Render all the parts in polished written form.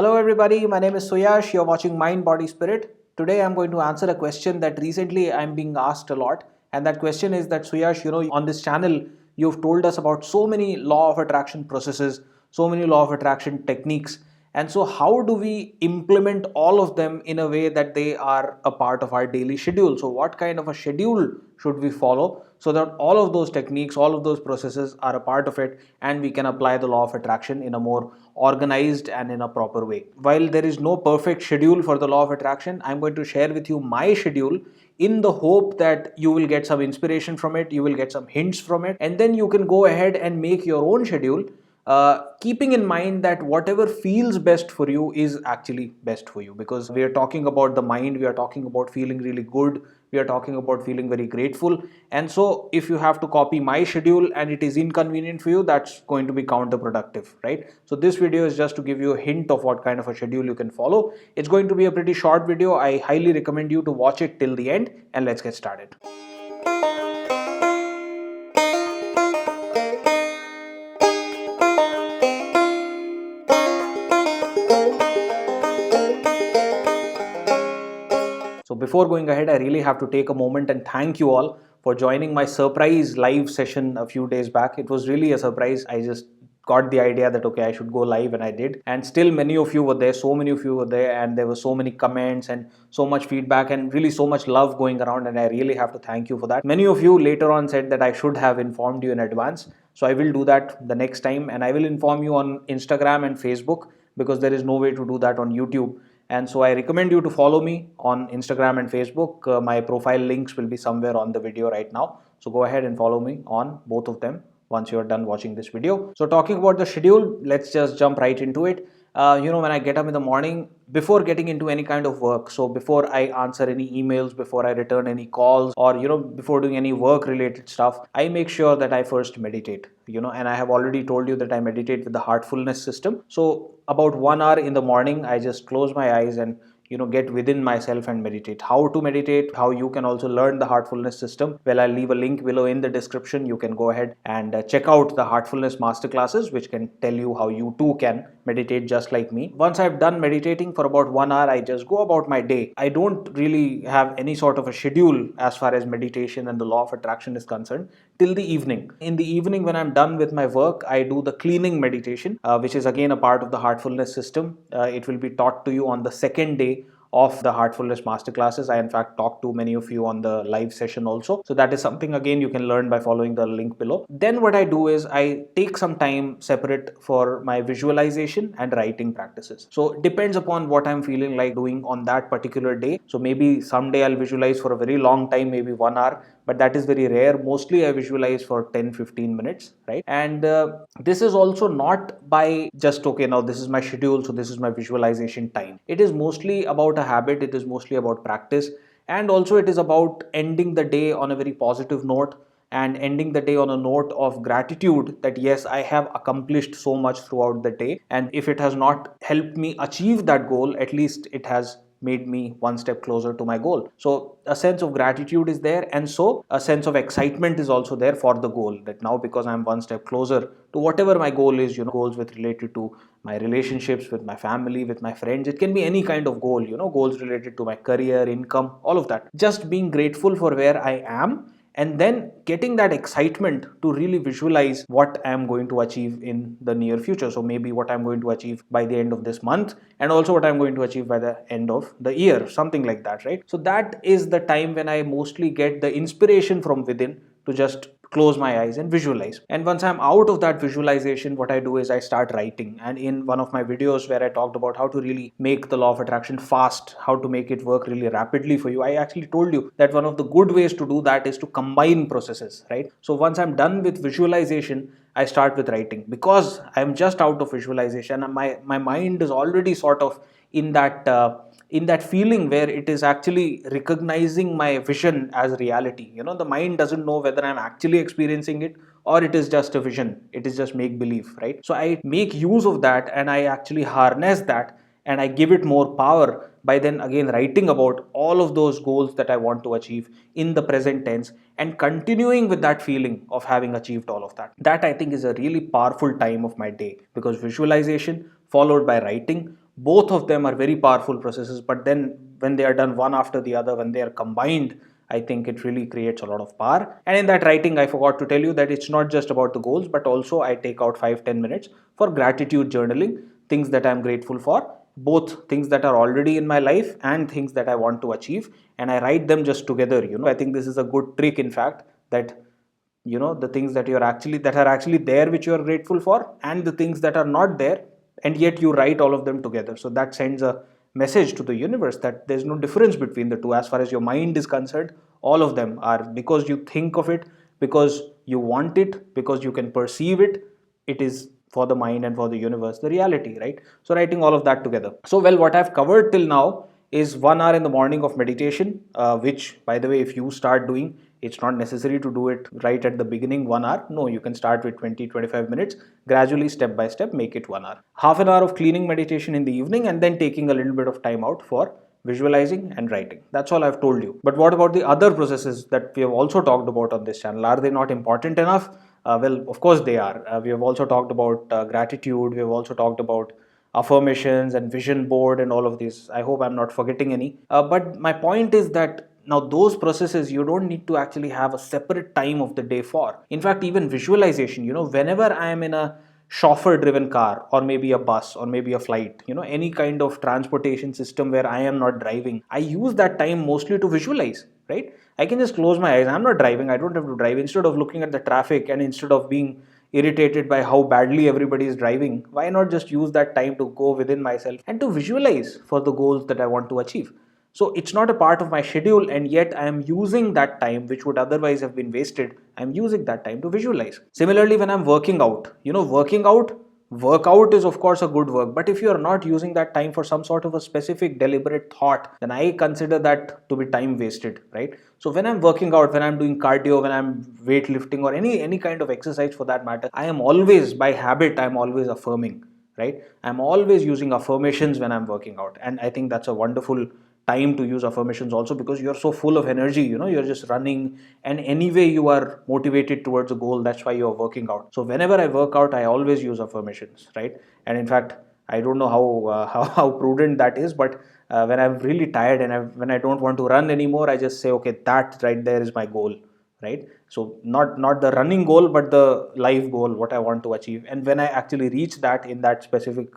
Hello everybody, my name is Suyash. You're watching Mind Body Spirit. Today I'm going to answer a question that recently I'm being asked a lot. And that question is that Suyash, on this channel, you've told us about so many law of attraction processes, so many law of attraction techniques. And so how do we implement all of them in a way that they are a part of our daily schedule? So what kind of a schedule should we follow so that all of those techniques, all of those processes are a part of it and we can apply the law of attraction in a more organized and in a proper way. While there is no perfect schedule for the law of attraction, I'm going to share with you my schedule in the hope that you will get some inspiration from it, you will get some hints from it, and then you can go ahead and make your own schedule, keeping in mind that whatever feels best for you is actually best for you, because we are talking about the mind, we are talking about feeling really good, we are talking about feeling very grateful. And so if you have to copy my schedule and it is inconvenient for you, that's going to be counterproductive, right? So this video is just to give you a hint of what kind of a schedule you can follow. It's going to be a pretty short video. I highly recommend you to watch it till the end, and let's get started. So before going ahead, I really have to take a moment and thank you all for joining my surprise live session a few days back. It was really a surprise. I just got the idea that okay, I should go live, and I did. And still many of you were there, so many of you were there, and there were so many comments and so much feedback and really so much love going around, and I really have to thank you for that. Many of you later on said that I should have informed you in advance. So I will do that the next time, and I will inform you on Instagram and Facebook, because there is no way to do that on YouTube. And so I recommend you to follow me on Instagram and Facebook. My profile links will be somewhere on the video right now. So go ahead and follow me on both of them once you're done watching this video. So talking about the schedule, let's just jump right into it. When I get up in the morning, before getting into any kind of work, so before I answer any emails, before I return any calls, or before doing any work related stuff, I make sure that I first meditate, and I have already told you that I meditate with the Heartfulness system. So about 1 hour in the morning, I just close my eyes and get within myself and meditate. How to meditate, how you can also learn the Heartfulness system, well, I'll leave a link below in the description. You can go ahead and check out the Heartfulness Masterclasses, which can tell you how you too can meditate just like me. Once I've done meditating for about 1 hour, I just go about my day. I don't really have any sort of a schedule as far as meditation and the law of attraction is concerned till the evening. In the evening, when I'm done with my work, I do the cleaning meditation, which is again a part of the Heartfulness system. It will be taught to you on the second day of the Heartfulness Masterclasses. I in fact talked to many of you on the live session also. So that is something again you can learn by following the link below. Then what I do is I take some time separate for my visualization and writing practices. So it depends upon what I'm feeling like doing on that particular day. So maybe someday I'll visualize for a very long time, maybe 1 hour, but that is very rare. Mostly I visualize for 10-15 minutes, right? And this is also not by just okay, now this is my schedule, so this is my visualization time. It is mostly about a habit, it is mostly about practice, and also it is about ending the day on a very positive note and ending the day on a note of gratitude that yes, I have accomplished so much throughout the day, and if it has not helped me achieve that goal, at least it has made me one step closer to my goal. So a sense of gratitude is there, and so a sense of excitement is also there for the goal, that now because I'm one step closer to whatever my goal is, goals with related to my relationships with my family, with my friends, it can be any kind of goal, goals related to my career, income, all of that. Just being grateful for where I am, and then getting that excitement to really visualize what I am going to achieve in the near future. So maybe what I'm going to achieve by the end of this month, and also what I'm going to achieve by the end of the year, something like that, right? So that is the time when I mostly get the inspiration from within to just close my eyes and visualize. And once I'm out of that visualization, what I do is I start writing. And in one of my videos where I talked about how to really make the law of attraction fast, how to make it work really rapidly for you, I actually told you that one of the good ways to do that is to combine processes, right? So once I'm done with visualization, I start with writing, because I'm just out of visualization and my mind is already sort of in that feeling where it is actually recognizing my vision as reality. The mind doesn't know whether I'm actually experiencing it or it is just a vision, it is just make believe, right? So I make use of that and I actually harness that and I give it more power by then again writing about all of those goals that I want to achieve in the present tense and continuing with that feeling of having achieved all of that. That I think is a really powerful time of my day, because visualization followed by writing, Both of them are very powerful processes, but then when they are done one after the other, when they are combined, I think it really creates a lot of power. And in that writing, I forgot to tell you that it's not just about the goals, but also I take out 5-10 minutes for gratitude journaling, things that I'm grateful for, both things that are already in my life and things that I want to achieve. And I write them just together. I think this is a good trick, in fact, that the things that are actually there which you are grateful for, and the things that are not there, and yet you write all of them together. So that sends a message to the universe that there's no difference between the two as far as your mind is concerned. All of them are, because you think of it, because you want it, because you can perceive it, it is for the mind and for the universe the reality, right? So writing all of that together. So, well, what I've covered till now is 1 hour in the morning of meditation, which, by the way, if you start doing, it's not necessary to do it right at the beginning 1 hour. No, you can start with 20-25 minutes, gradually, step by step, make it 1 hour. Half an hour of cleaning meditation in the evening, and then taking a little bit of time out for visualizing and writing. That's all I've told you. But what about the other processes that we have also talked about on this channel? Are they not important enough? Well, of course they are. We have also talked about gratitude. We have also talked about affirmations and vision board and all of these. I hope I'm not forgetting any. But my point is that now those processes you don't need to actually have a separate time of the day for. In fact, even visualization, whenever I am in a chauffeur driven car, or maybe a bus, or maybe a flight, any kind of transportation system where I am not driving, I use that time mostly to visualize, right? I can just close my eyes. I'm not driving. I don't have to drive. Instead of looking at the traffic, and instead of being irritated by how badly everybody is driving, why not just use that time to go within myself and to visualize for the goals that I want to achieve? So it's not a part of my schedule, and yet I am using that time which would otherwise have been wasted. I'm using that time to visualize. Similarly, when I'm working out, workout is of course a good work, but if you are not using that time for some sort of a specific deliberate thought, then I consider that to be time wasted, right? So when I'm working out, when I'm doing cardio, when I'm weightlifting, or any kind of exercise for that matter, I am always, by habit, I'm always affirming, right? I'm always using affirmations when I'm working out, and I think that's a wonderful time to use affirmations also, because you're so full of energy, you're just running, and anyway you are motivated towards a goal. That's why you're working out. So whenever I work out, I always use affirmations, right? And in fact, I don't know how prudent that is, but when I'm really tired, and when I don't want to run anymore, I just say, okay, that right there is my goal, right? So not the running goal, but the life goal, what I want to achieve. And when I actually reach that in that specific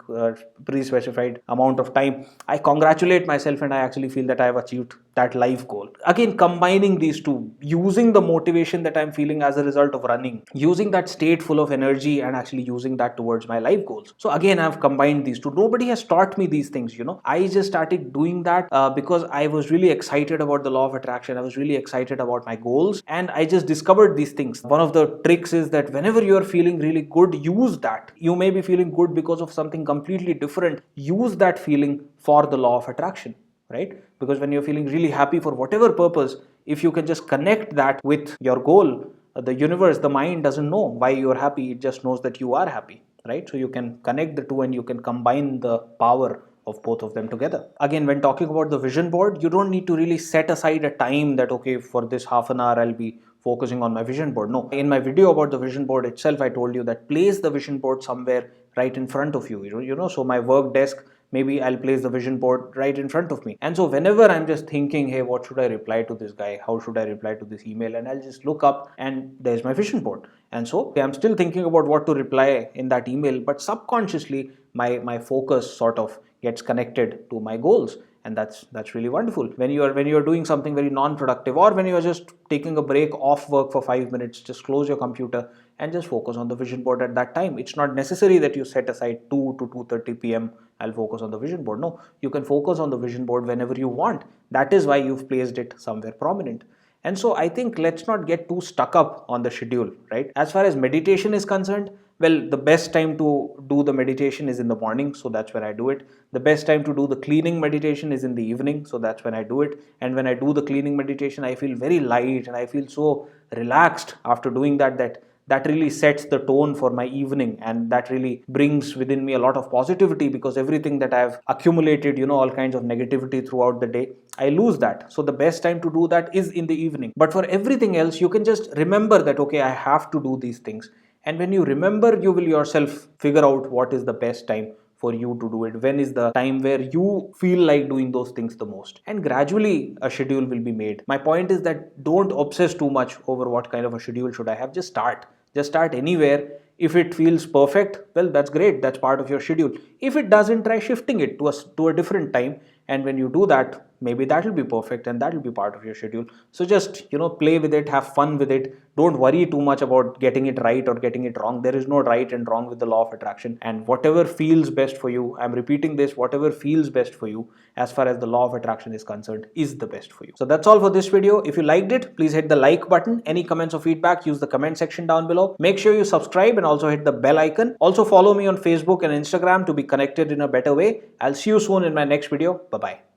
pre-specified amount of time, I congratulate myself, and I actually feel that I have achieved that life goal. Again, combining these two, using the motivation that I'm feeling as a result of running, using that state full of energy, and actually using that towards my life goals. So again, I've combined these two. Nobody has taught me these things. I just started doing that because I was really excited about the law of attraction. I was really excited about my goals, and I just discovered these things. One of the tricks is that whenever you are feeling really good, use that. You may be feeling good because of something completely different. Use that feeling for the law of attraction, right? Because when you're feeling really happy for whatever purpose, if you can just connect that with your goal, the universe, the mind doesn't know why you're happy. It just knows that you are happy, right? So you can connect the two, and you can combine the power of both of them together. Again, when talking about the vision board, you don't need to really set aside a time that, okay, for this half an hour I'll be focusing on my vision board. No, in my video about the vision board itself, I told you that place the vision board somewhere right in front of you. So my work desk, maybe I'll place the vision board right in front of me. And so whenever I'm just thinking, hey, what should I reply to this guy? How should I reply to this email? And I'll just look up, and there's my vision board. And so I'm still thinking about what to reply in that email, but subconsciously my focus sort of gets connected to my goals. And that's really wonderful. When you're doing something very non-productive, or when you're just taking a break off work for 5 minutes, just close your computer and just focus on the vision board at that time. It's not necessary that you set aside 2 to 2:30 p.m. I'll focus on the vision board. No, you can focus on the vision board whenever you want. That is why you've placed it somewhere prominent. And so I think let's not get too stuck up on the schedule, right? As far as meditation is concerned, well, the best time to do the meditation is in the morning, so that's when I do it. The best time to do the cleaning meditation is in the evening, so that's when I do it. And when I do the cleaning meditation, I feel very light, and I feel so relaxed after doing that really sets the tone for my evening, and that really brings within me a lot of positivity, because everything that I've accumulated, all kinds of negativity throughout the day, I lose that. So the best time to do that is in the evening. But for everything else, you can just remember that, okay, I have to do these things. And when you remember, you will yourself figure out what is the best time for you to do it? When is the time where you feel like doing those things the most? And gradually a schedule will be made. My point is that don't obsess too much over what kind of a schedule should I have. Just start anywhere. If it feels perfect, well, that's great, that's part of your schedule. If it doesn't, try shifting it to a different time, and when you do that, maybe that will be perfect and that will be part of your schedule. So just play with it, have fun with it. Don't worry too much about getting it right or getting it wrong. There is no right and wrong with the law of attraction, and whatever feels best for you, I'm repeating this, whatever feels best for you as far as the law of attraction is concerned is the best for you. So that's all for this video. If you liked it, please hit the like button. Any comments or feedback, use the comment section down below. Make sure you subscribe and also hit the bell icon. Also follow me on Facebook and Instagram to be connected in a better way. I'll see you soon in my next video. Bye bye.